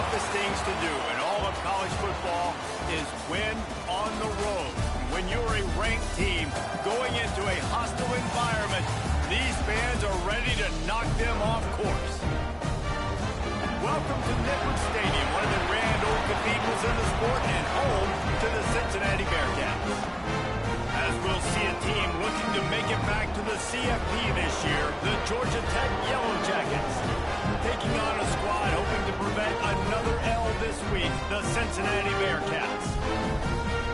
toughest things to do in all of college football is win on the road. When you're a ranked team going into a hostile environment, these fans are ready to knock them off course. Welcome to Network Stadium, one of the grand old cathedrals in the sport and home to the Cincinnati Bearcats. As we'll see a team looking to make it back to the CFP this year, the Georgia Tech Yellow Jackets. Taking on a squad hoping to prevent another L this week, the Cincinnati Bearcats.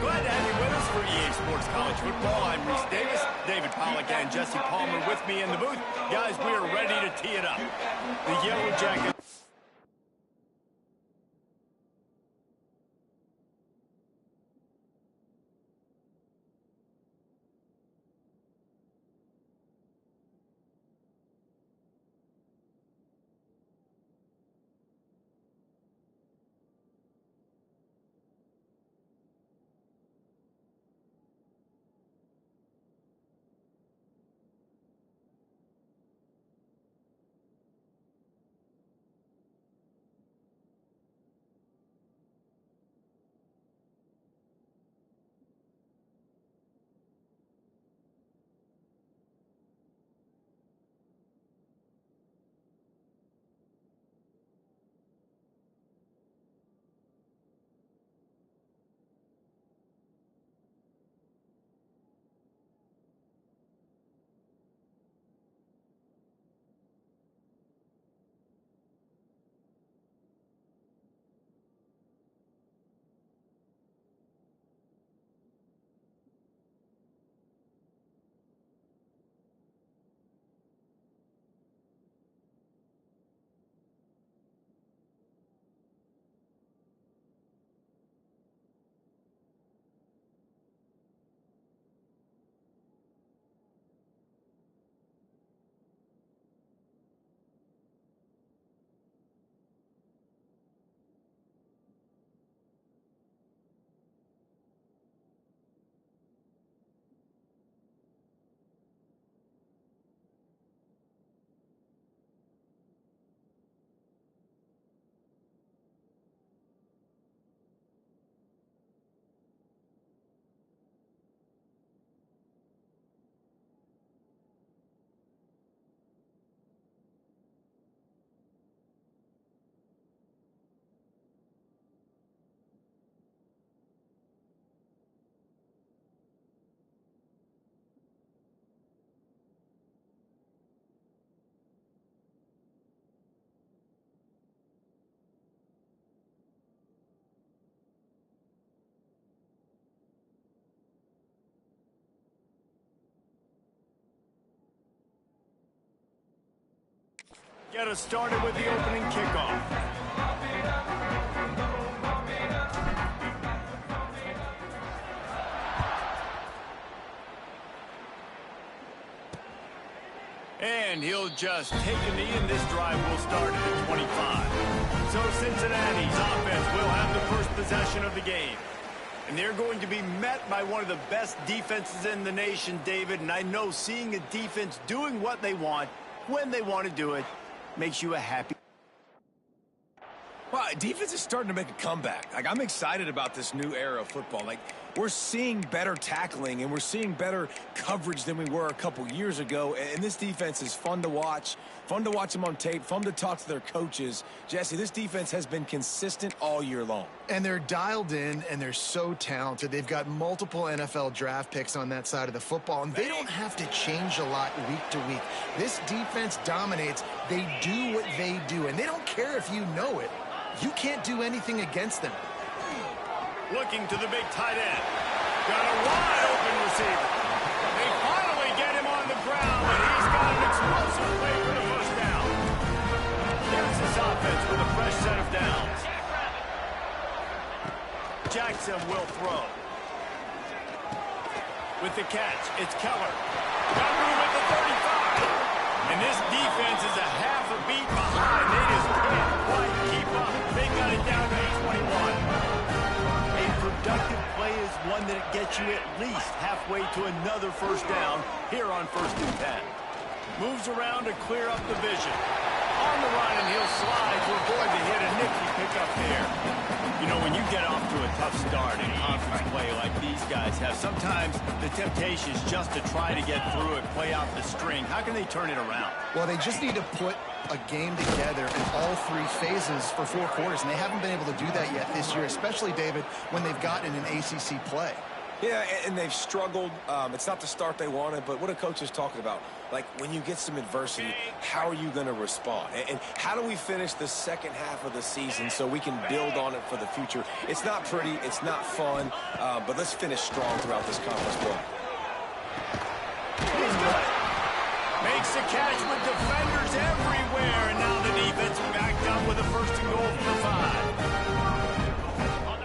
Glad to have you with us for EA Sports College Football. I'm Reese Davis, David Pollack, and Jesse Palmer with me in the booth. Guys, we are ready to tee it up. The Yellow Jackets. Get us started with the opening kickoff. And he'll just take a knee, and this drive will start at 25. So Cincinnati's offense will have the first possession of the game. And they're going to be met by one of the best defenses in the nation, David. And I know seeing a defense doing what they want, when they want to do it, makes you a happy. Well, defense is starting to make a comeback. Like, I'm excited about this new era of football. Like, we're seeing better tackling and we're seeing better coverage than we were a couple years ago. And this defense is fun to watch them on tape, fun to talk to their coaches. Jesse, this defense has been consistent all year long. And they're dialed in, and they're so talented. They've got multiple NFL draft picks on that side of the football, and they don't have to change a lot week to week. This defense dominates. They do what they do, and they don't care if you know it. You can't do anything against them. Looking to the big tight end. Got a wide open receiver. They finally get him on the ground, and he's got an explosive play for the first down. Here's this offense with a fresh set of downs. Jackson will throw. With the catch, it's Keller. Got room at the 35. And this defense is a half a beat behind. They just can't quite keep up. They got it down to 21. A productive play is one that gets you at least halfway to another first down here on 1st and 10. Moves around to clear up the vision. on the run, and he'll slide to avoid the hit. A nifty pickup there. You know, when you get off to a tough start in conference play like these guys have, sometimes the temptation is just to try to get through it, play out the string. How can they turn it around? Well, they just need to put a game together in all three phases for 4 quarters, and they haven't been able to do that yet this year, especially, David, when they've gotten an ACC play. Yeah, and they've struggled. It's not the start they wanted, but what a coach is talking about. Like, when you get some adversity, how are you going to respond? And how do we finish the second half of the season so we can build on it for the future? It's not pretty. It's not fun. But let's finish strong throughout this conference play. Makes the catch with defenders everywhere. And now the defense backed up with a first and goal from the 5.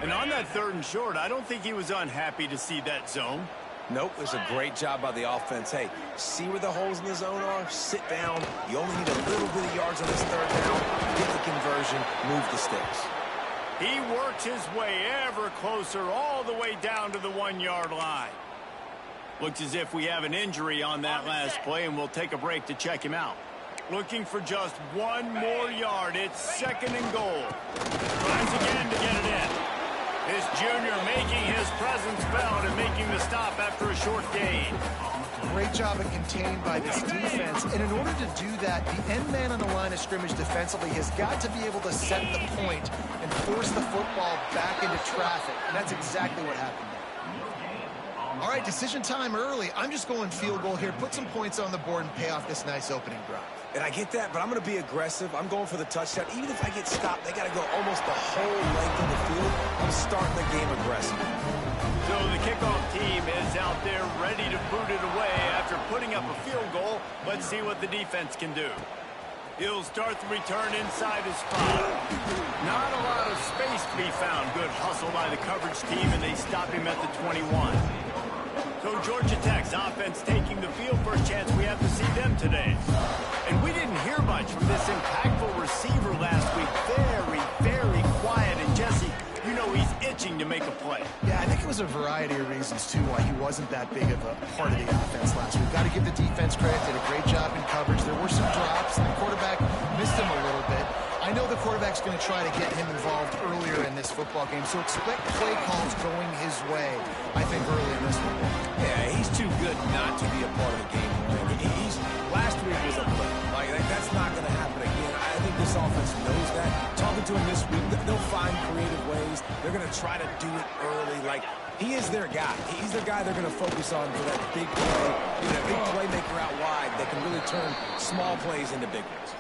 And on that 3rd and short, I don't think he was unhappy to see that zone. Nope, it was a great job by the offense. Hey, see where the holes in the zone are? Sit down. You only need a little bit of yards on this 3rd down. Get the conversion, move the sticks. He works his way ever closer all the way down to the 1-yard line. Looks as if we have an injury on that last play, and we'll take a break to check him out. Looking for just 1 more yard. It's 2nd and goal. Tries again to get it in. This junior making his presence felt and making the stop after a short gain. Great job of containing by this defense. And in order to do that, the end man on the line of scrimmage defensively has got to be able to set the point and force the football back into traffic. And that's exactly what happened there. All right, decision time early. I'm just going field goal here. Put some points on the board and pay off this nice opening drive. And I get that, but I'm going to be aggressive. I'm going for the touchdown. Even if I get stopped, they got to go almost the whole length of the field. I'm starting the game aggressive. So the kickoff team is out there ready to boot it away after putting up a field goal. Let's see what the defense can do. He'll start the return inside his spot. Not a lot of space to be found. Good hustle by the coverage team, and they stop him at the 21. So Georgia Tech's offense taking the field. First chance we have to see them today. And we didn't hear much from this impactful receiver last week. Very, very quiet. And Jesse, you know he's itching to make a play. Yeah, I think it was a variety of reasons, too, why he wasn't that big of a part of the offense last week. Got to give the defense credit. Did a great job in coverage. There were some drops, and the quarterback missed him a little bit. I know the quarterback's going to try to get him involved earlier in this football game, so expect play calls going his way, I think, early in this one. Yeah, he's too good not to be a part of the game. Last week was a blip. That's not going to happen again. I think this offense knows that. Talking to him this week, they'll find creative ways. They're going to try to do it early. He is their guy. He's the guy they're going to focus on for that big play. A big playmaker out wide that can really turn small plays into big ones.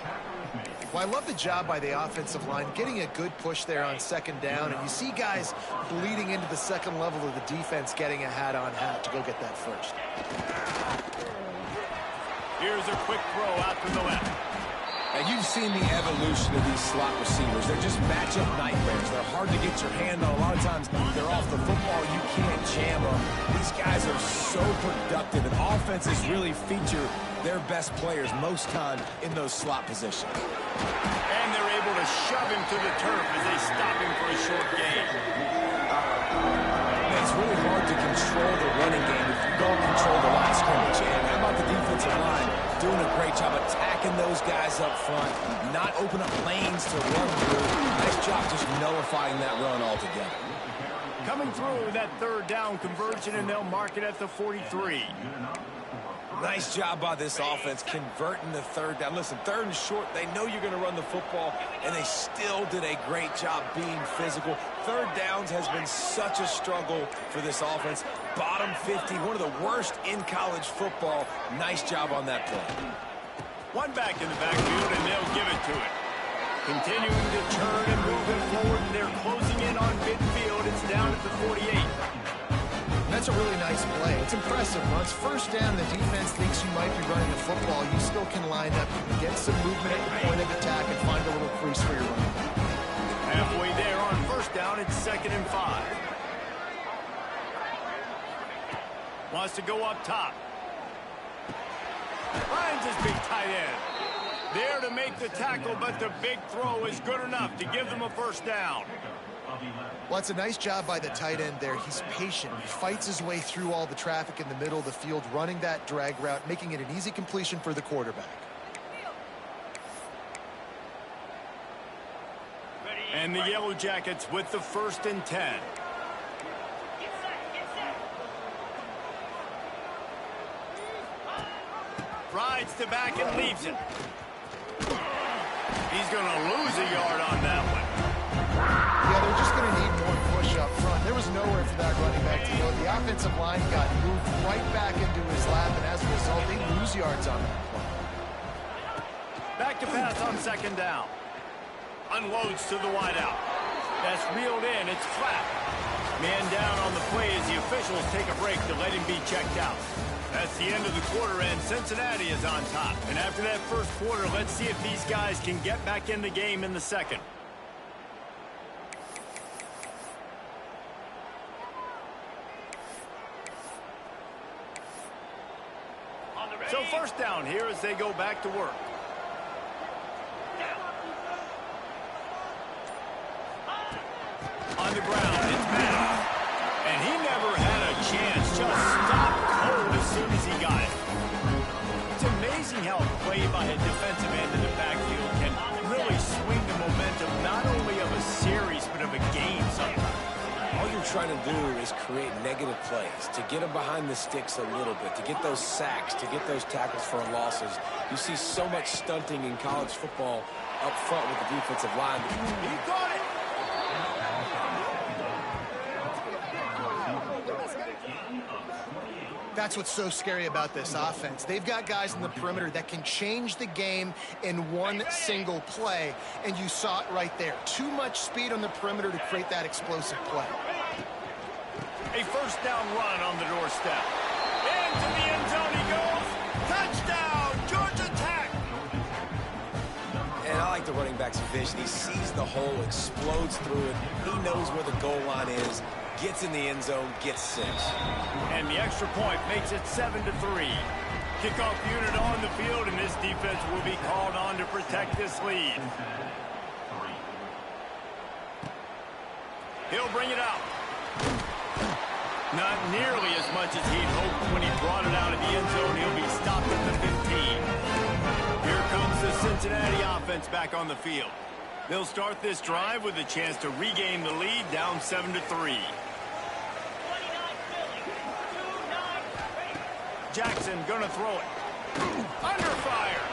Well, I love the job by the offensive line, getting a good push there on 2nd down, and you see guys bleeding into the second level of the defense getting a hat-on-hat to go get that first. Here's a quick throw out to the left. Now, you've seen the evolution of these slot receivers. They're just matchup nightmares. They're hard to get your hand on. A lot of times, they're off the football. You can't jam them. These guys are so productive, and offenses really feature their best players most time in those slot positions. And they're able to shove him to the turf as they stop him for a short gain. It's really hard to control the running game if you don't control the line of scrimmage. And how about the defensive line doing a great job attacking those guys up front, not open up lanes to run through. Nice job just nullifying that run altogether. Coming through that 3rd down conversion, and they'll mark it at the 43. Nice job by this offense converting the 3rd down. Listen, 3rd and short, they know you're going to run the football, and they still did a great job being physical. 3rd downs has been such a struggle for this offense. Bottom 50, one of the worst in college football. Nice job on that play. One back in the backfield, and they'll give it to it. Continuing to turn and moving forward, and they're closing in on midfield. It's down at the 48. That's a really nice play. It's impressive. Once 1st down, the defense thinks you might be running the football. You still can line up, get some movement at the point of attack, and find a little crease for your run. Halfway there on 1st down, it's 2nd and 5. Wants to go up top. Finds his big tight end. There to make the tackle, but the big throw is good enough to give them a 1st down. Well, it's a nice job by the tight end there. He's patient. He fights his way through all the traffic in the middle of the field, running that drag route, making it an easy completion for the quarterback. And the Yellow Jackets with the 1st and 10. Rides to back and leaves it. He's going to lose a yard on that one. Yeah, they're just going to need more push up front. There was nowhere for that running back to go. The offensive line got moved right back into his lap, and as a result, they lose yards on that play. Back to pass on 2nd down. Unloads to the wideout. That's reeled in. It's flat. Man down on the play as the officials take a break to let him be checked out. That's the end of the quarter, and Cincinnati is on top. And after that first quarter, let's see if these guys can get back in the game in the second. So 1st down here as they go back to work. On the ground, it's back. And he never had a chance. Just stopped cold as soon as he got it. It's amazing how a play by a defensive end in the backfield can really swing the momentum not only of a series but of a game sometimes. All you're trying to do is create negative plays, to get them behind the sticks a little bit, to get those sacks, to get those tackles for losses. You see so much stunting in college football up front with the defensive line. He got it! That's what's so scary about this offense. They've got guys in the perimeter that can change the game in one single play, and you saw it right there. Too much speed on the perimeter to create that explosive play. A 1st down run on the doorstep. Into the end zone he goes. Touchdown, Georgia Tech! And I like the running back's vision. He sees the hole, explodes through it. He knows where the goal line is. Gets in the end zone, gets 6. And the extra point makes it 7-3. Kickoff unit on the field, and this defense will be called on to protect this lead. He'll bring it out. Not nearly as much as he'd hoped when he brought it out of the end zone. He'll be stopped at the 15. Here comes the Cincinnati offense back on the field. They'll start this drive with a chance to regain the lead, down 7-3. Jackson gonna throw it. Under fire.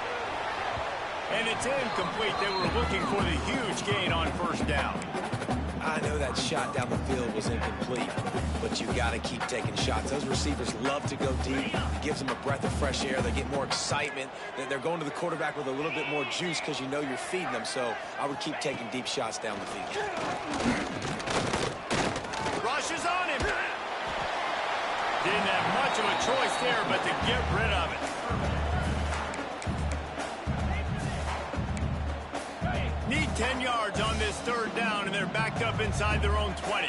And it's incomplete. They were looking for the huge gain on 1st down. I know that shot down the field was incomplete, but you got to keep taking shots. Those receivers love to go deep. It gives them a breath of fresh air. They get more excitement. They're going to the quarterback with a little bit more juice because you know you're feeding them. So I would keep taking deep shots down the field. Rushes on him. Didn't have much of a choice there but to get rid of it. Need 10 yards on this 3rd down, and they're backed up inside their own 20.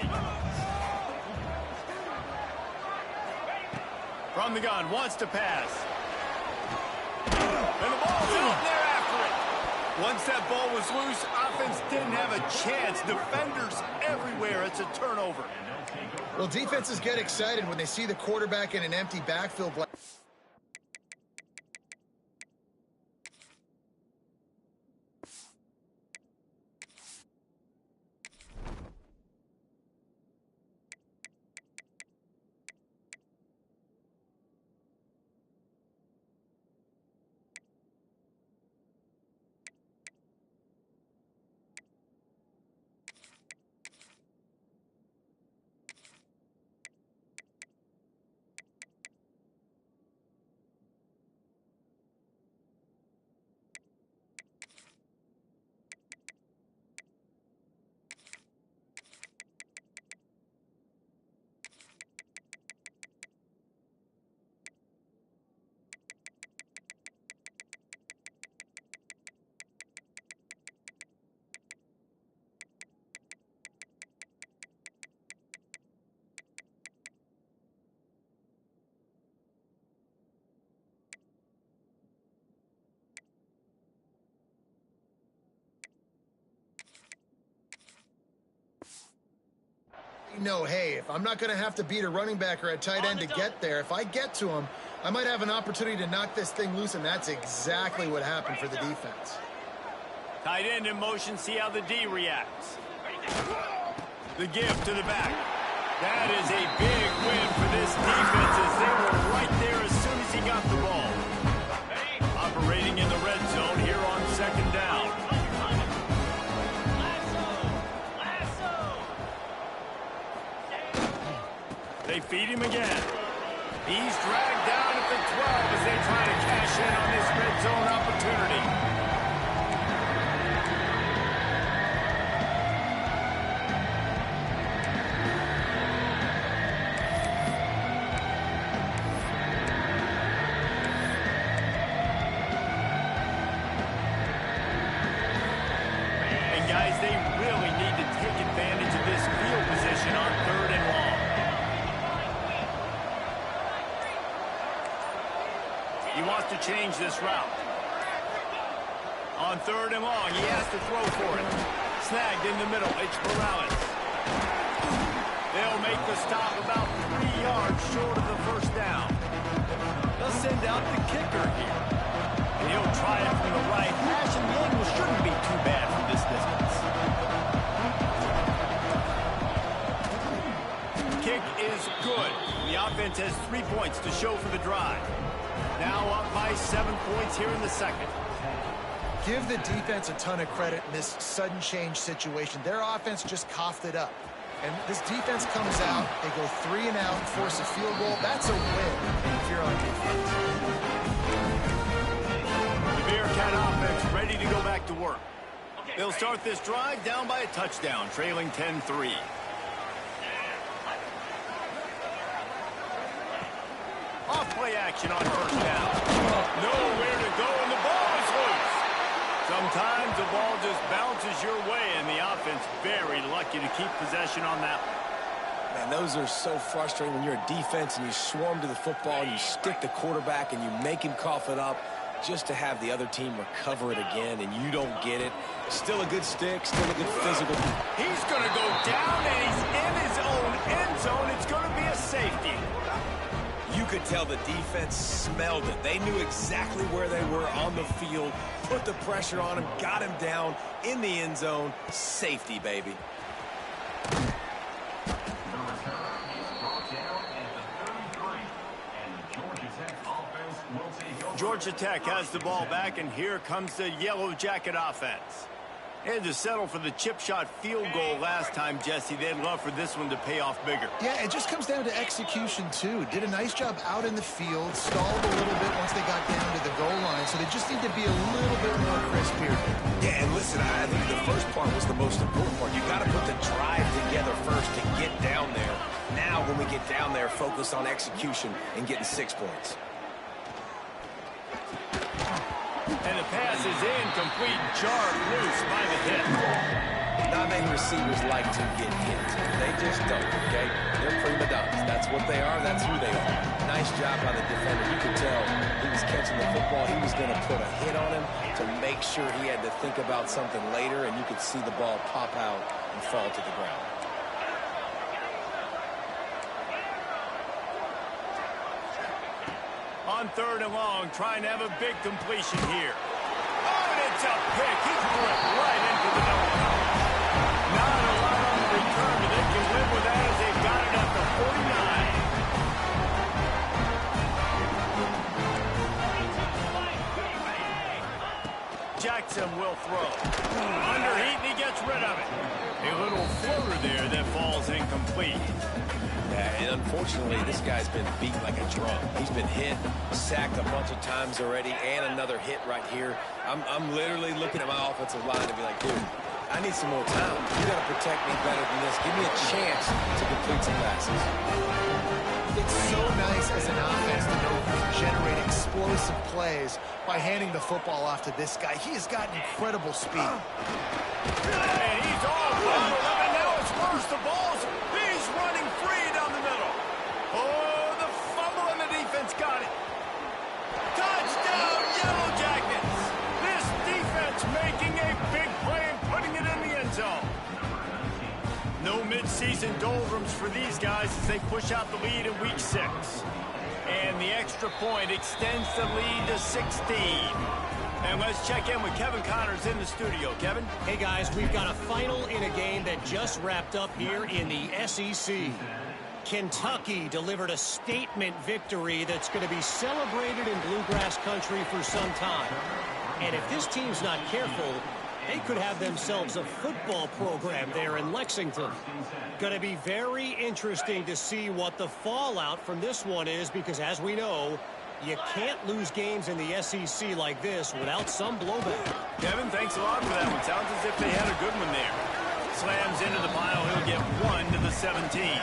From the gun, wants to pass. And the ball's out there after it. Once that ball was loose, offense didn't have a chance. Defenders everywhere. It's a turnover. Well, defenses get excited when they see the quarterback in an empty backfield. know, hey, if I'm not going to have to beat a running back or a tight end to get there, if I get to him, I might have an opportunity to knock this thing loose, and that's exactly what happened for the defense. Tight end in motion, see how the D reacts. The give to the back. That is a big win for this defense as they were right there as soon as he got the ball. Operating in the red zone here on second down. They feed him again. He's dragged down at the 12 as they try to cash in on this red zone opportunity. Guys, they really need to take advantage of this field position on 3rd and long. He wants to change this route. On 3rd and long, he has to throw for it. Snagged in the middle, it's Morales. They'll make the stop about 3 yards short of the first down. They'll send out the kicker here. And he'll try it from the right hash, and the angle shouldn't be too bad from this distance. Kick is good. The offense has 3 points to show for the drive. Now up by 7 points here in the second. Give the defense a ton of credit in this sudden change situation. Their offense just coughed it up. And this defense comes out, they go 3 and out, force a field goal. That's a win if you're on defense. The Bearcat offense ready to go back to work. They'll start this drive down by a touchdown, trailing 10-3. Off-play action on first down. Nowhere to go, and the ball is loose. Sometimes the ball just bounces your way, and the offense very lucky to keep possession on that one. Man, those are so frustrating when you're a defense and you swarm to the football, and you stick the quarterback, and you make him cough it up just to have the other team recover it again, and you don't get it. Still a good stick, still a good physical. He's going to go down, and he's in his own end zone. It's going to be a safety. You could tell the defense smelled it. They knew exactly where they were on the field, put the pressure on him, got him down in the end zone. Safety, baby. Georgia Tech has the ball back, and here comes the Yellow Jacket offense. They had to settle for the chip shot field goal last time, Jesse. They'd love for this one to pay off bigger. Yeah, it just comes down to execution, too. Did a nice job out in the field, stalled a little bit once they got down to the goal line, so they just need to be a little bit more crisp here. Yeah, and listen, I think the first part was the most important part. You got to put the drive together first to get down there. Now, when we get down there, focus on execution and getting 6 points. And the pass is incomplete, jarred loose by the hit. Not many receivers like to get hit. They just don't, okay? They're prima donnas. That's what they are. That's who they are. Nice job by the defender. You could tell he was catching the football. He was going to put a hit on him to make sure he had to think about something later, and you could see the ball pop out and fall to the ground. On 3rd and long, trying to have a big completion here. Oh, and it's a pick. He threw it right into the double coverage. Not a lot on the return, but they can live with that as they've got it at the 49. Jackson will throw. Under heat, and he gets rid of it. A little floater there that falls incomplete. Yeah, and unfortunately, this guy's been beat like a drum. He's been hit, sacked a bunch of times already, and another hit right here. I'm literally looking at my offensive line and be like, dude, I need some more time. You got to protect me better than this. Give me a chance to complete some passes. It's so nice as an offense to know you can generate explosive plays by handing the football off to this guy. He has got incredible speed. And he's all over them, and now it's worse. The ball's he's running free down the middle. Oh, the fumble, and the defense got it. Touchdown, Yellow Jackets. This defense making a big play and putting it in the end zone. No midseason doldrums for these guys as they push out the lead in Week 6. And the extra point extends the lead to 16. And let's check in with Kevin Connors in the studio. Kevin? Hey, guys, we've got a final in a game that just wrapped up here in the SEC. Kentucky delivered a statement victory that's going to be celebrated in Bluegrass country for some time. And if this team's not careful, they could have themselves a football program there in Lexington. Going to be very interesting to see what the fallout from this one is, because as we know, you can't lose games in the SEC like this without some blowback. Kevin, thanks a lot for that one. Sounds as if they had a good one there. Slams into the pile. He'll get 1 to the 17.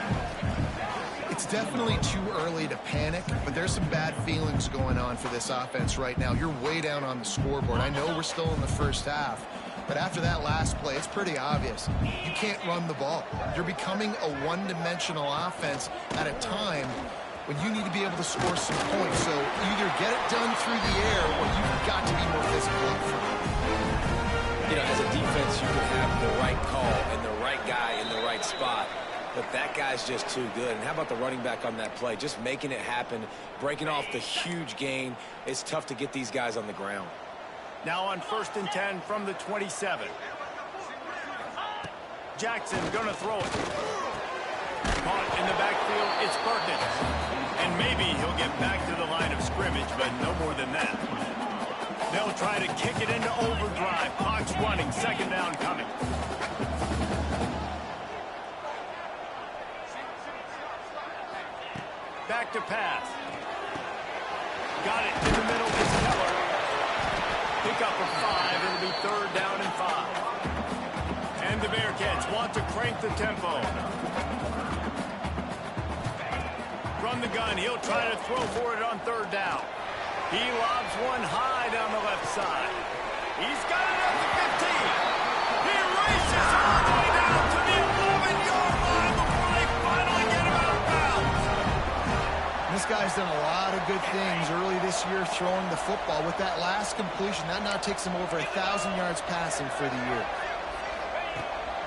It's definitely too early to panic, but there's some bad feelings going on for this offense right now. You're way down on the scoreboard. I know we're still in the first half, but after that last play, it's pretty obvious. You can't run the ball. You're becoming a one-dimensional offense at a time when you need to be able to score some points. So either get it done through the air or you've got to be more physical up front. You know, as a defense, you can have the right call and the right guy in the right spot, but that guy's just too good. And how about the running back on that play? Just making it happen, breaking off the huge gain. It's tough to get these guys on the ground. Now on 1st and 10 from the 27. Jackson gonna throw it. Caught in the backfield, it's Perkins. And maybe he'll get back to the line of scrimmage, but no more than that. They'll try to kick it into overdrive. Clock's running, 2nd down coming. Back to pass. Got it in the middle, it's Keller. Pick up a 5, it'll be 3rd down and 5. And the Bearcats want to crank the tempo. From the gun, he'll try to throw for it on 3rd down. He lobs one high down the left side. He's got it at the 15. He races all the way down to the 11-yard line before they finally get him out of bounds. This guy's done a lot of good things early this year throwing the football. With that last completion, that now takes him over 1,000 yards passing for the year.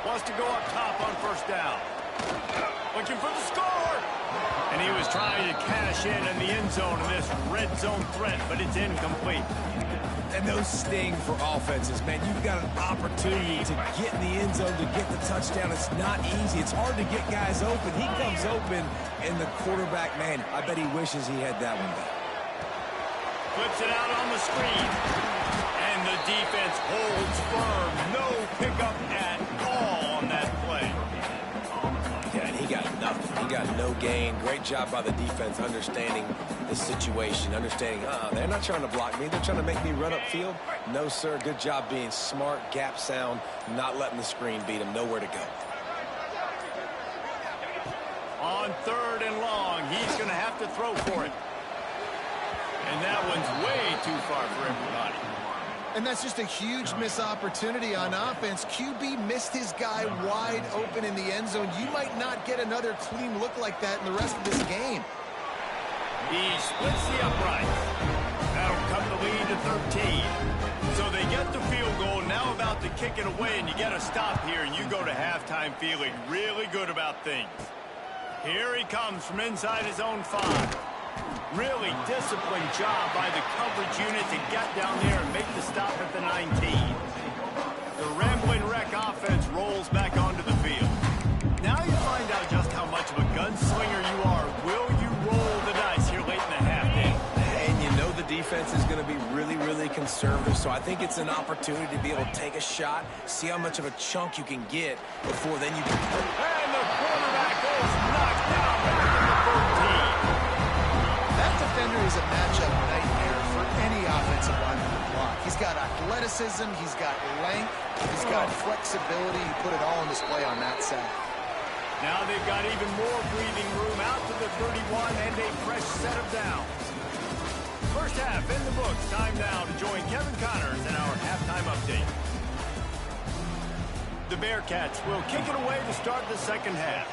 Wants to go up top on 1st down. Looking for the score. And he was trying to cash in the end zone in this red zone threat, but it's incomplete. And those sting for offenses, man. You've got an opportunity to get in the end zone, to get the touchdown. It's not easy. It's hard to get guys open. He comes open, and the quarterback, man, I bet he wishes he had that one back. Flips it out on the screen. And the defense holds firm. No pickup at all on that play. Yeah, and he got nothing. He got no gain. Great job by the defense understanding the situation, understanding, they're not trying to block me. They're trying to make me run upfield. No, sir. Good job being smart, gap sound, not letting the screen beat him. Nowhere to go. On 3rd and long, he's going to have to throw for it. And that one's way too far for everybody. And that's just a huge missed opportunity on offense. QB missed his guy wide open in the end zone. You might not get another clean look like that in the rest of this game. He splits the uprights. That'll cut the lead to 13. So they get the field goal, now about to kick it away, and you get a stop here, and you go to halftime feeling really good about things. Here he comes from inside his own 5. Really disciplined job by the coverage unit to get down there and make the stop at the 19. The Rambling Wreck offense rolls back onto the field. Now you find out just how much of a gunslinger you are. Will you roll the dice here late in the half, Dave? And you know the defense is going to be really, really conservative, so I think it's an opportunity to be able to take a shot, see how much of a chunk you can get before then you can... And the quarterback goes knocked down back in the 14. That defender is a matchup nightmare for any offensive lineman to block. He's got athleticism, he's got length, he's got flexibility. He put it all on display on that side. Now they've got even more breathing room out to the 31 and a fresh set of downs. First half in the books. Time now to join Kevin Connors in our halftime update. The Bearcats will kick it away to start the 2nd half.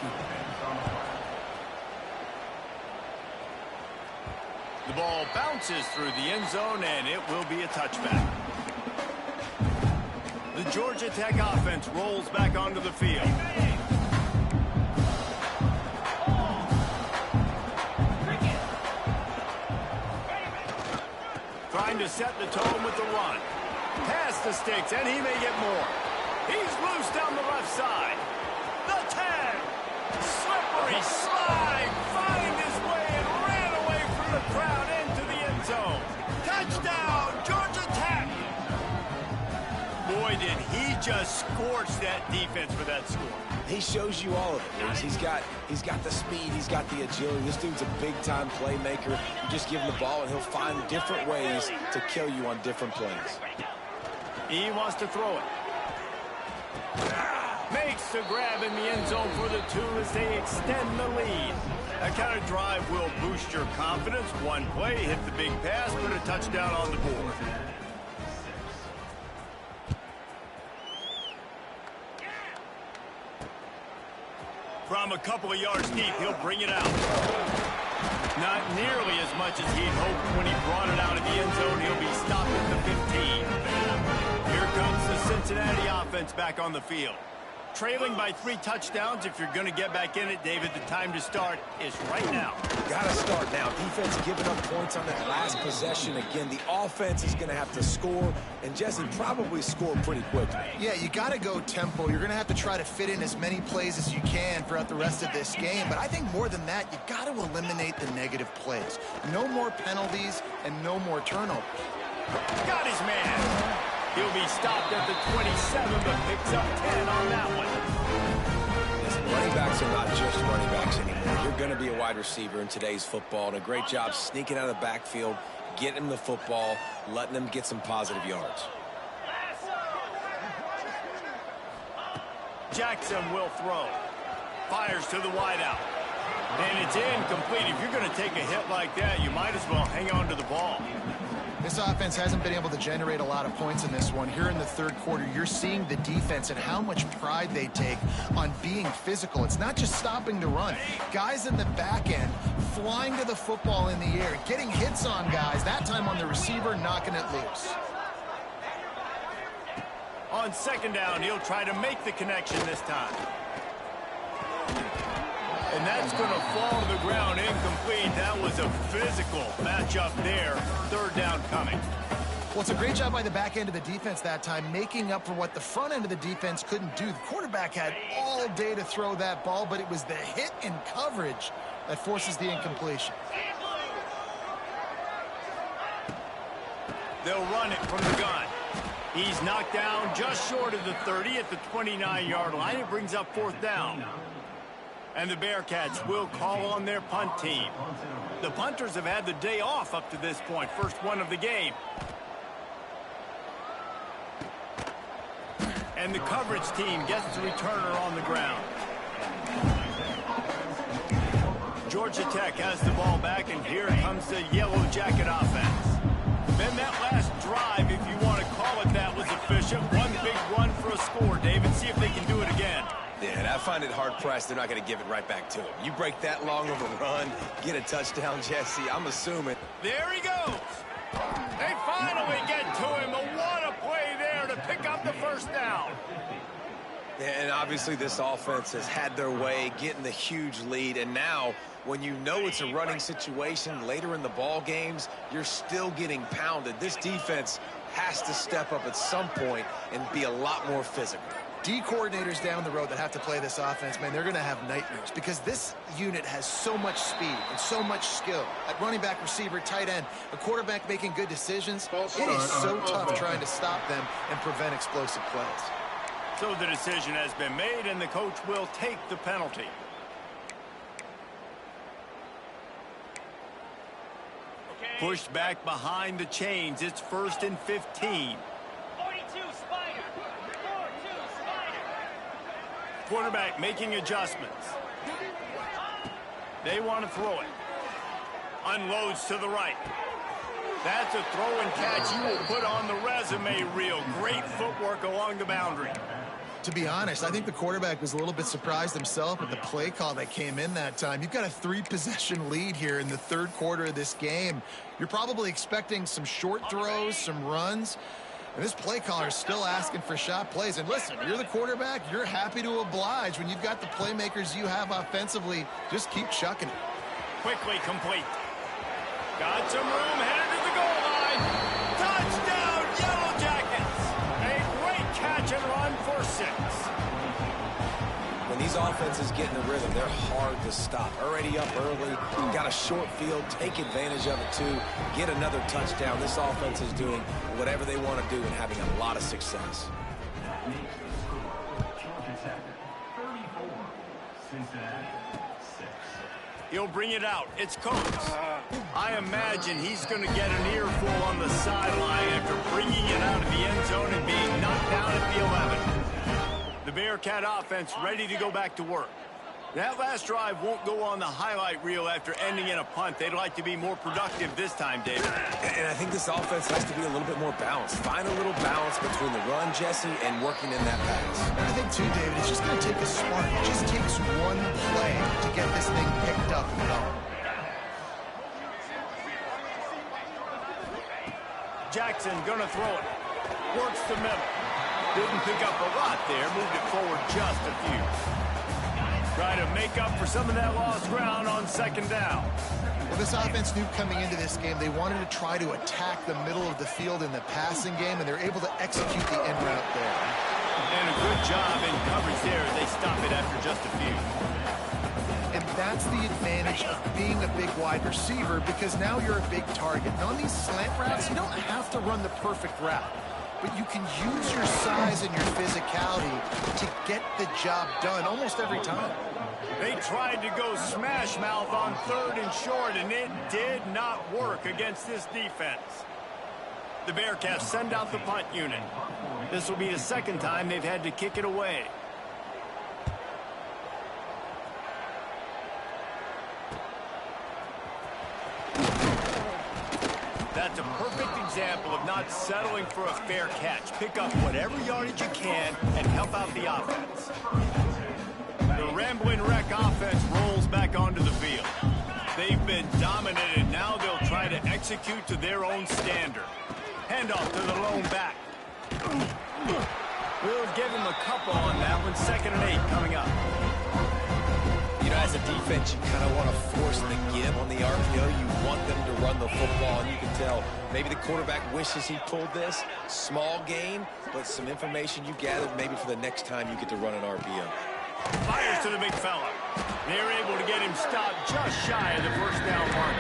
The ball bounces through the end zone, and it will be a touchback. The Georgia Tech offense rolls back onto the field. Trying to set the tone with the run. Past the sticks, and he may get more. He's loose down the left side. The 10. Slippery slide. Find his way and ran away from the crowd into the end zone. Touchdown, Georgia Tech. Boy, did he just scorch that defense for that score. He shows you all of it. He's got the speed. He's got the agility. This dude's a big-time playmaker. You just give him the ball, and he'll find different ways to kill you on different plays. He wants to throw it. Makes the grab in the end zone for the 2 as they extend the lead. That kind of drive will boost your confidence. One play, hit the big pass, put a touchdown on the board. From a couple of yards deep, he'll bring it out. Not nearly as much as he'd hoped when he brought it out of the end zone. He'll be stopped at the 15. Here comes the Cincinnati offense back on the field. Trailing by 3 touchdowns. If you're going to get back in it, David, the time to start is right now. Got to start now. Defense giving up points on that last possession. Again, the offense is going to have to score, and Jesse probably score pretty quickly. Yeah, you got to go tempo. You're going to have to try to fit in as many plays as you can throughout the rest of this game. But I think more than that, you got to eliminate the negative plays. No more penalties and no more turnovers. Got his man. He'll be stopped at the 27, but picks up 10 on that one. Listen, running backs are not just running backs anymore. You're going to be a wide receiver in today's football, and a great job sneaking out of the backfield, getting him the football, letting them get some positive yards. Jackson will throw. Fires to the wideout. And it's incomplete. If you're going to take a hit like that, you might as well hang on to the ball. This offense hasn't been able to generate a lot of points in this one. Here in the third quarter, you're seeing the defense and how much pride they take on being physical. It's not just stopping the run. Guys in the back end flying to the football in the air, getting hits on guys, that time on the receiver, knocking it loose. On second down, he'll try to make the connection this time. And that's going to fall to the ground incomplete. That was a physical matchup there. Third down coming. Well, it's a great job by the back end of the defense that time, making up for what the front end of the defense couldn't do. The quarterback had all day to throw that ball, but it was the hit and coverage that forces the incompletion. They'll run it from the gun. He's knocked down just short of the 30 at the 29-yard line. It brings up fourth down. And the Bearcats will call on their punt team. The punters have had the day off up to this point. First one of the game. And the coverage team gets the returner on the ground. Georgia Tech has the ball back, and here comes the Yellow Jacket offense. Then that last drive, if you want to call it that, was efficient. One big run for a score. David, see if they can do it again. Yeah, and I find it hard-pressed they're not going to give it right back to him. You break that long of a run, get a touchdown, Jesse, I'm assuming. There he goes. They finally get to him. But what a play there to pick up the first down. And obviously this offense has had their way, getting the huge lead. And now, when you know it's a running situation later in the ball games, you're still getting pounded. This defense has to step up at some point and be a lot more physical. D coordinators down the road that have to play this offense, man, they're going to have nightmares because this unit has so much speed and so much skill. At running back, receiver, tight end, a quarterback making good decisions. It is so tough trying to stop them and prevent explosive plays. So the decision has been made, and the coach will take the penalty. Pushed back behind the chains. It's 1st and 15. Quarterback making adjustments. They want to throw it. Unloads to the right. That's a throw and catch you will put on the resume reel. Great footwork along the boundary. To be honest, I think the quarterback was a little bit surprised himself at the play call that came in that time. You've got a 3-possession lead here in the third quarter of this game. You're probably expecting some short throws, some runs. And this play caller is still asking for shot plays. And listen, you're the quarterback. You're happy to oblige. When you've got the playmakers you have offensively, just keep chucking it. Quickly complete. Got some room, headed to the goal line. these offenses get in the rhythm, they're hard to stop. Already up early, got a short field, take advantage of it too, get another touchdown. This offense is doing whatever they want to do and having a lot of success. He'll bring it out. It's Coates. I imagine he's going to get an earful on the sideline after bringing it out of the end zone and being knocked down at the 11. The Bearcat offense ready to go back to work. That last drive won't go on the highlight reel after ending in a punt. They'd like to be more productive this time, David. And I think this offense has to be a little bit more balanced. Find a little balance between the run, Jesse, and working in that pass. And I think, too, David, it's just going to take a spark. It just takes one play to get this thing picked up and going. Jackson going to throw it. Works the middle. Didn't pick up a lot there. Moved it forward just a few. Try to make up for some of that lost ground on second down. Well, this offense knew coming into this game they wanted to try to attack the middle of the field in the passing game, and they're able to execute the in route there. And a good job in coverage there. They stop it after just a few. And that's the advantage of being a big wide receiver, because now you're a big target. And on these slant routes, you don't have to run the perfect route, but you can use your size and your physicality to get the job done almost every time. They tried to go smash mouth on 3rd and short, and it did not work against this defense. The Bearcats send out the punt unit. This will be the second time they've had to kick it away. That's a perfect example of not settling for a fair catch. Pick up whatever yardage you can and help out the offense. The Ramblin' Wreck offense rolls back onto the field. They've been dominated. Now they'll try to execute to their own standard. Handoff to the lone back. We'll give him a couple on that one. 2nd and 8 coming up. You know, as a defense, you kind of want to force the give on the RPO. You want them to run the football, and you can tell maybe the quarterback wishes he pulled this. Small gain, but some information you gathered maybe for the next time you get to run an RPO. Fires to the big fella. They're able to get him stopped just shy of the first down mark.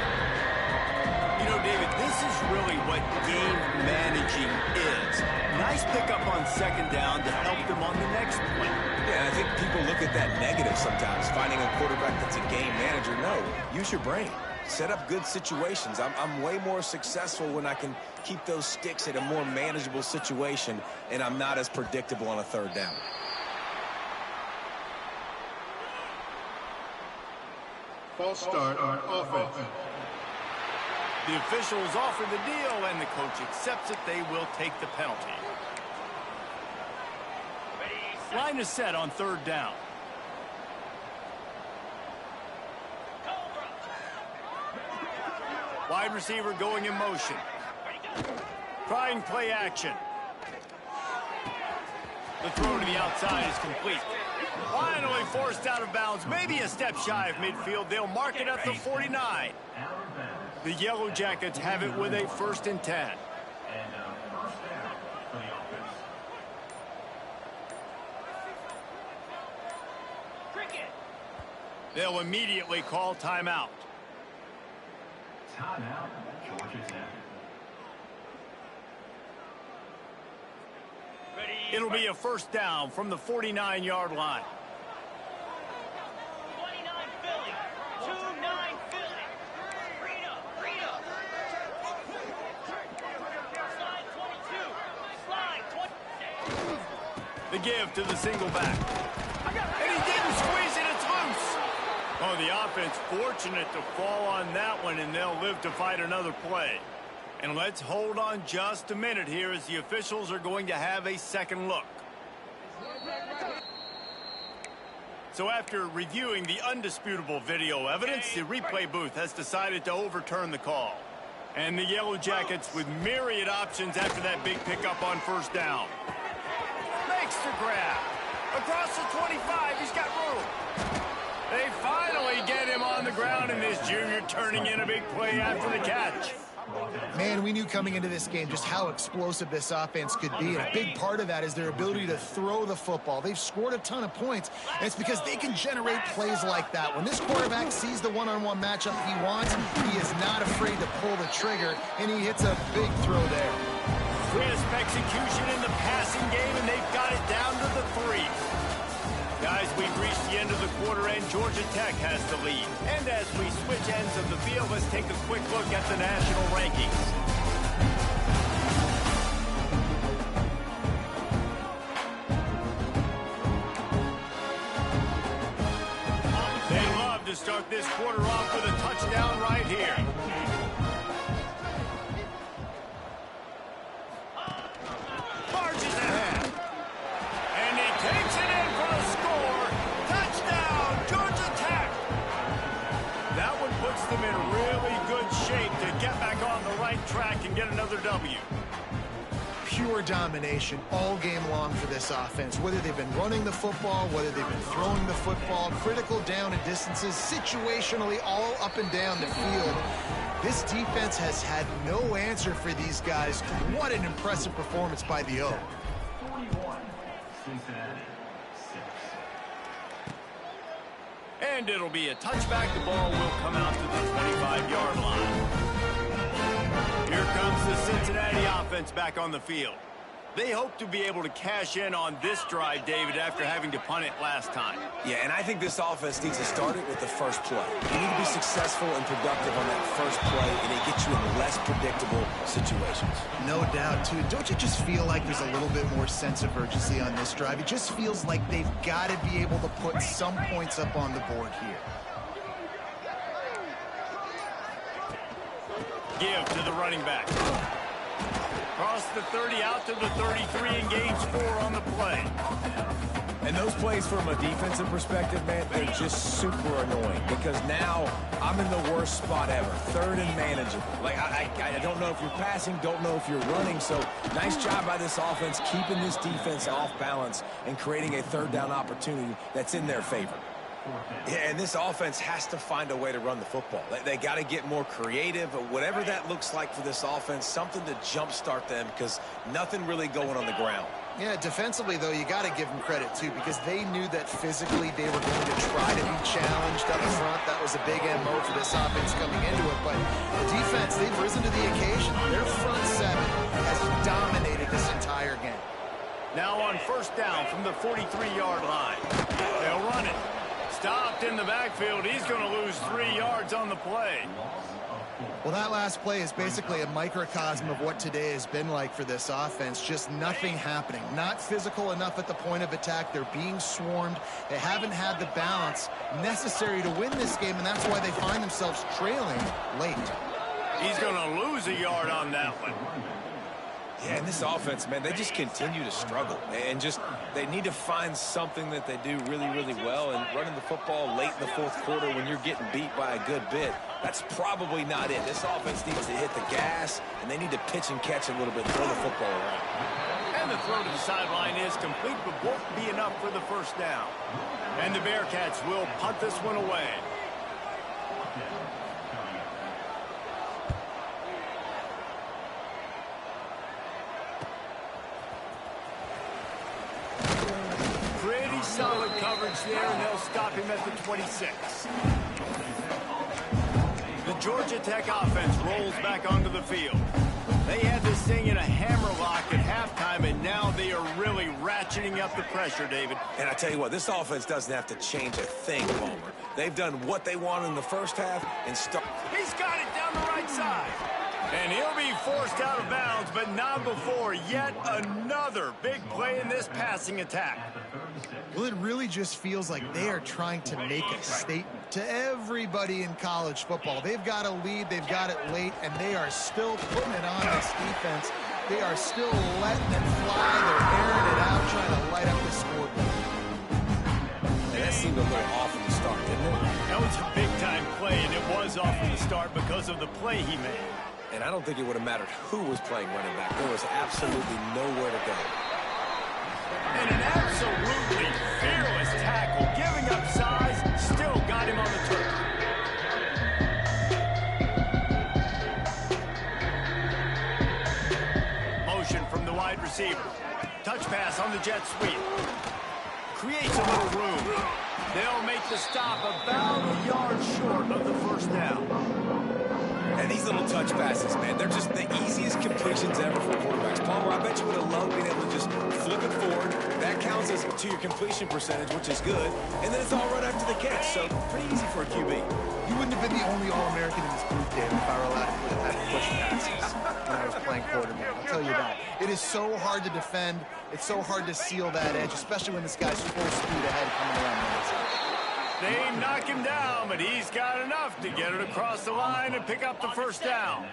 You know, David, this is really what game managing is. Nice pickup on 2nd down to help them on the next play. Yeah, I think people look at that negative sometimes, finding a quarterback that's a game manager. No, use your brain. Set up good situations. I'm way more successful when I can keep those sticks at a more manageable situation, and I'm not as predictable on a 3rd down. False start on offense. The officials offer the deal, and the coach accepts it. They will take the penalty. Line is set on 3rd down. Wide receiver going in motion. Trying play action. The throw to the outside is complete. Finally forced out of bounds. Maybe a step shy of midfield. They'll mark it at the 49. The Yellow Jackets have it with a 1st and 10. They'll immediately call timeout. Timeout, Georgia Tech. It'll be a 1st down from the 49-yard line. 29 Philly. 2-9 Philly. Rita. Slide 22. Slide 20. The give to the single back. And he didn't squeeze it. It's loose. Oh, the offense fortunate to fall on that one, and they'll live to fight another play. And let's hold on just a minute here as the officials are going to have a second look. So after reviewing the undisputable video evidence, the replay booth has decided to overturn the call. And the Yellow Jackets with myriad options after that big pickup on 1st down. Makes the grab. Across the 25, he's got room. They finally get him on the ground, and this junior turning in a big play after the catch. Man, we knew coming into this game just how explosive this offense could be, and a big part of that is their ability to throw the football. They've scored a ton of points, and it's because they can generate plays like that. When this quarterback sees the one-on-one matchup he wants, he is not afraid to pull the trigger, and he hits a big throw there. Crisp execution in the passing game, and they've got it down to the 3. Guys, we've reached the end of the quarter, and Georgia Tech has the lead. And as we switch ends of the field, let's take a quick look at the national rankings. They love to start this quarter off with a touchdown right here. Marches ahead. And he takes it in for the score. Touchdown, Georgia Tech. That one puts them in really good shape to get back on the right track and get another W. Pure domination all game long for this offense. Whether they've been running the football, whether they've been throwing the football, critical down and distances, situationally all up and down the field. This defense has had no answer for these guys. What an impressive performance by the O. 41, Cincinnati, 6. And it'll be a touchback. The ball will come out to the 25-yard line. Here comes the Cincinnati offense back on the field. They hope to be able to cash in on this drive, David, after having to punt it last time. Yeah, and I think this offense needs to start it with the first play. You need to be successful and productive on that first play, and it gets you in less predictable situations. No doubt, too. Don't you just feel like there's a little bit more sense of urgency on this drive? It just feels like they've got to be able to put some points up on the board here. Give to the running back. Across the 30, out to the 33, and gains 4 on the play. And those plays from a defensive perspective, man, they're just super annoying because now I'm in the worst spot ever, 3rd and manageable. Like, I don't know if you're passing, don't know if you're running, so nice job by this offense keeping this defense off balance and creating a 3rd down opportunity that's in their favor. Yeah, and this offense has to find a way to run the football. They got to get more creative, whatever that looks like for this offense, something to jumpstart them because nothing really going on the ground. Yeah, defensively, though, you got to give them credit, too, because they knew that physically they were going to try to be challenged up front. That was a big MO for this offense coming into it. But the defense, they've risen to the occasion. Their front 7 has dominated this entire game. Now on first down from the 43-yard line. They'll run it. Stopped in the backfield. He's going to lose 3 yards on the play. Well, that last play is basically a microcosm of what today has been like for this offense. Just nothing happening. Not physical enough at the point of attack. They're being swarmed. They haven't had the balance necessary to win this game, and that's why they find themselves trailing late. He's going to lose a yard on that one. Yeah, and this offense, man, they just continue to struggle. And just, they need to find something that they do really, really well. And running the football late in the 4th quarter when you're getting beat by a good bit, that's probably not it. This offense needs to hit the gas, and they need to pitch and catch a little bit, throw the football around. And the throw to the sideline is complete, but won't be enough for the first down. And the Bearcats will punt this one away. Solid coverage there, and they'll stop him at the 26. The Georgia Tech offense rolls back onto the field. They had this thing in a hammerlock at halftime, and now they are really ratcheting up the pressure, David. And I tell you what, this offense doesn't have to change a thing, Palmer. They've done what they wanted in the first half and start. He's got it down the right side. And he'll be forced out of bounds, but not before yet another big play in this passing attack. Well, it really just feels like they are trying to make a statement to everybody in college football. They've got a lead, they've got it late, and they are still putting it on this defense. They are still letting it fly. They're airing it out, trying to light up the scoreboard. And that seemed a little off from the start, didn't it? That was a big-time play, and it was off from the start because of the play he made. And I don't think it would have mattered who was playing running back. There was absolutely nowhere to go. And an absolutely fearless tackle, giving up size, still got him on the turf. receiver. Touch pass on the jet sweep. Creates a little room. They'll make the stop about a yard short of the first down. And these little touch passes, man, they're just the easiest completions ever for quarterbacks. Palmer, I bet you would have loved being able to just flip it forward. That counts as to your completion percentage, which is good. And then it's all right after the catch, so pretty easy for a QB. You wouldn't have been the only All-American in this group, David, if I were allowed to have push passes when I was playing quarterback. I'll tell you that. It is so hard to defend. It's so hard to seal that edge, especially when this guy's full speed ahead coming around the outside. They knock him down, but he's got enough to get it across the line and pick up the first down.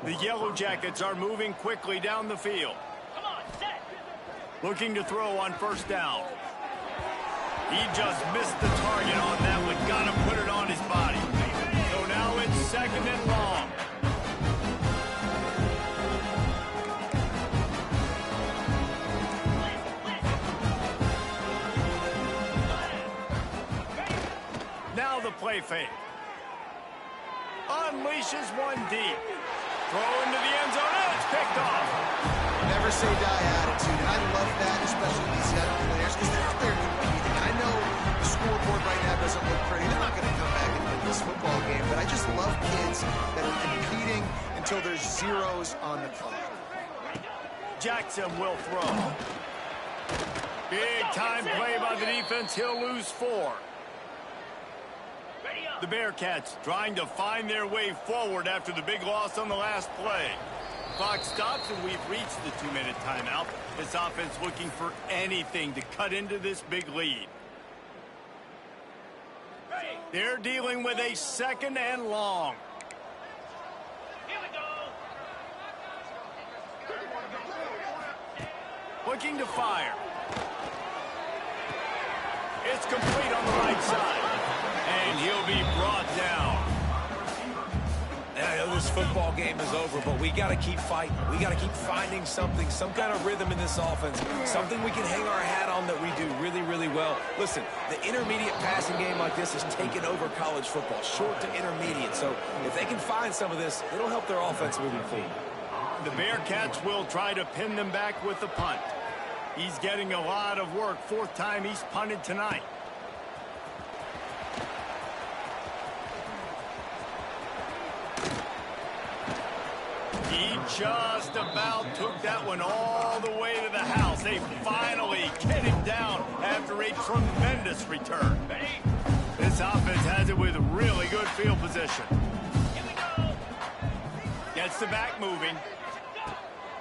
The Yellow Jackets are moving quickly down the field. Come on, set. Looking to throw on first down. He just missed the target on that one. Got to put it on his body. So now it's second and long. Now the play fake. Unleashes one deep. Throw into the end zone, and it's picked off. Never say die attitude, and I love that, especially these young players, because they're out there competing. I know the scoreboard right now doesn't look pretty. They're not going to come back and win this football game, but I just love kids that are competing until there's zeros on the clock. Jackson will throw. Big time play by the defense. He'll lose 4. The Bearcats trying to find their way forward after the big loss on the last play. Clock stops and we've reached the 2-minute timeout. This offense looking for anything to cut into this big lead. They're dealing with a second and long. Here we go. Looking to fire. It's complete on the right side. And he'll be brought down. And I know this football game is over, but we got to keep fighting. We got to keep finding something, some kind of rhythm in this offense, something we can hang our hat on that we do really, really well. Listen, the intermediate passing game like this has taken over college football, short to intermediate. So if they can find some of this, it'll help their offense moving forward. The Bearcats will try to pin them back with the punt. He's getting a lot of work. 4th time he's punted tonight. He just about took that one all the way to the house. They finally get him down after a tremendous return. This offense has it with really good field position. Here we go. Gets the back moving.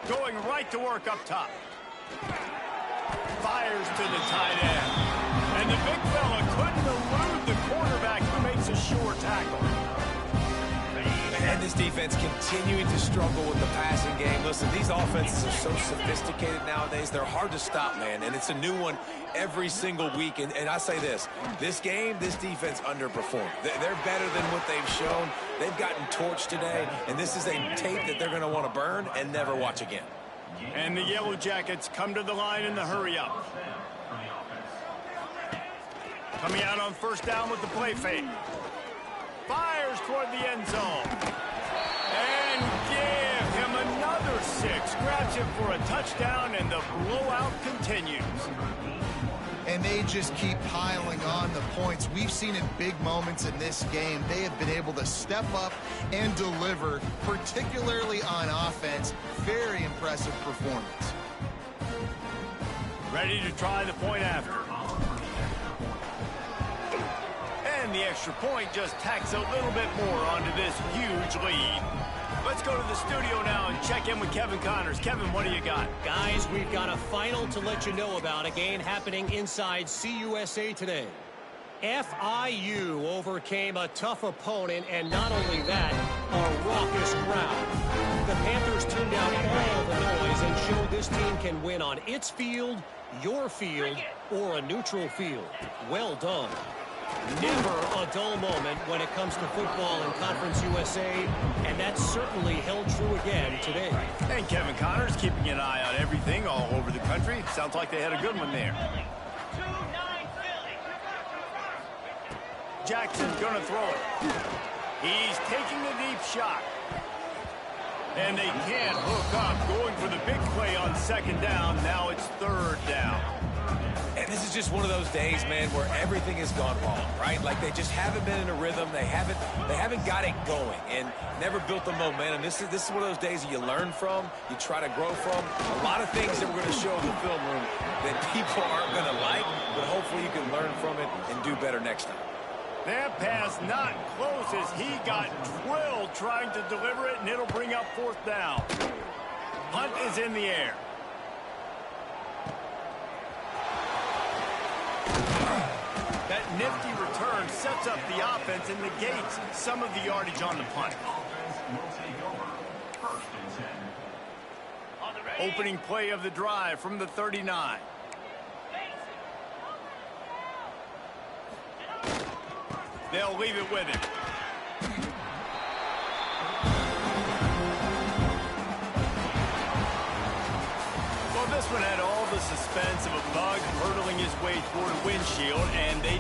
Going right to work up top. Fires to the tight end. And the big fella couldn't elude the quarterback who makes a sure tackle. And this defense continuing to struggle with the passing game. Listen, these offenses are so sophisticated nowadays. They're hard to stop, man. And it's a new one every single week. And I say this game, this defense underperformed. They're better than what they've shown. They've gotten torched today. And this is a tape that they're going to want to burn and never watch again. And the Yellow Jackets come to the line in the hurry-up. Coming out on first down with the play fake. Fires toward the end zone. And give him another 6. Grabs him for a touchdown, and the blowout continues. And they just keep piling on the points. We've seen in big moments in this game, they have been able to step up and deliver, particularly on offense. Very impressive performance. Ready to try the point after. And the extra point just tacks a little bit more onto this huge lead. Let's go to the studio now and check in with Kevin Connors. Kevin, what do you got? Guys, we've got a final to let you know about, a game happening inside CUSA today. FIU overcame a tough opponent, and not only that, a raucous crowd. The Panthers tuned out all the noise and showed this team can win on its field, your field, or a neutral field. Well done. Never a dull moment when it comes to football in Conference USA, and that's certainly held true again today. And Kevin Connors keeping an eye on everything all over the country. Sounds like they had a good one there. 2-9 Philly. Jackson's going to throw it. He's taking the deep shot. And they can't hook up, going for the big play on second down. Now it's third down. And this is just one of those days, man, where everything has gone wrong, right? Like they just haven't been in a rhythm. They haven't got it going and never built the momentum. This is one of those days that you learn from, you try to grow from. A lot of things that we're going to show in the film room that people aren't going to like, but hopefully you can learn from it and do better next time. That pass not close as he got drilled trying to deliver it, and it'll bring up fourth down. Hunt is in the air. That nifty return sets up the offense and negates some of the yardage on the punt. Opening play of the drive from the 39. They'll leave it with him. Well, this one had all the suspense of a bug hurtling his way toward a windshield, and they